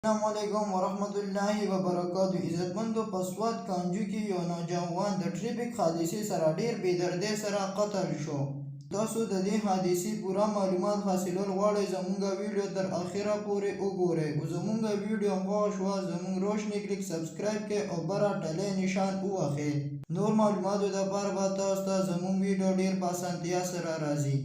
अस्सलामुअलैकुम वरहमतुल्लाहि वबरकातुहू। इज्जतमंदो पसवद कांजू की यो नौजवान द ट्रैफिक हादसे सरा ढेर बेदर्दी सरा कत्ल शो। तासो د دې حادثې پوره معلومات حاصلول غواړئ زمونږه ویډیو تر اخره پورې وګورئ. خو زمونږه ویډیو خوښ شوه زمونږ روشنی کلیک سبسکرایب کړئ او بره ټلۍ نشان ووهئ. نور معلوماتو دپاره به تاسو ته زمونږ ویډیو ډېر په اسانتیا سره راځي.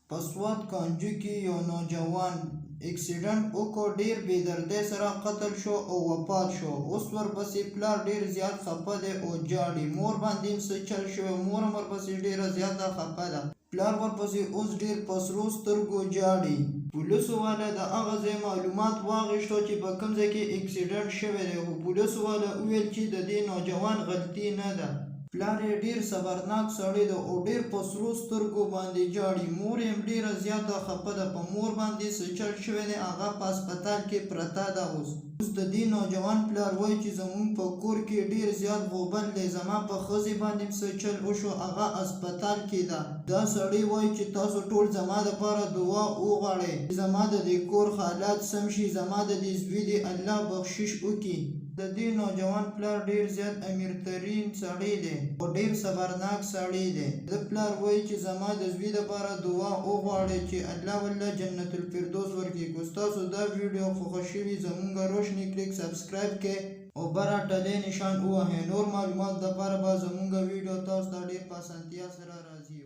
پسواد کانجو کې یو نوجوان اکسیډنټ وکړ، ډېر بېدردۍ سره قتل شو او وفات شو. اوس ورپسې پلار ډېر زیات خفه دی او جاړي. مور باندې هم څه چل شوی، مور هم ورپسې ډېره زیاته خفه ده. پلار ورپسې اوس ډېر په سرو سترګو جاړي. پولیسو والا د هغه ځای معلومات واخیستو چې په کوم ځای کې اکسیډنټ شوی دی، خو پولیسو والا وویل چې د دې نوجوان غلطي نه ده. پلار یې ډېر صبرناک سړی دی او ډېر په سرو سترګو باندې جاړي. مور یې هم ډېره زیاته خفه ده. په مور باندې څه چل شوی دی، هغه په هسپتال کې پرته ده. اوس د دې نوجوان پلار وایي چې زموږ په کور کې ډېر زیات غوبل دی، زما په ښځې باندې څه چل وشو، هغه هسپتال کې ده. دا سړی وایي چې تاسو ټول زما دپاره دعا وغواړئ چې زما د دې کور حالات سم شي، زما د دې زوی دې الله بخشش وکړي. د دې نوجوان پلار ډېر زیات امیرترین سړی دی او ډېر صبرناک سړی دی. د پلار وایي چې زما د زوی دپاره دعا وغواړئ چې الله والله جنت الفردوس ورکړي. که ستاسو دا ویډیو خوښه شوي زمونږه روشنی کلیک سبسکرایب کړئ او بره ټلۍ نشان ووهئ. نور معلومات دپاره به زمونږه ویډیو تاسو ته ډېر په اسانتیا سره راځي.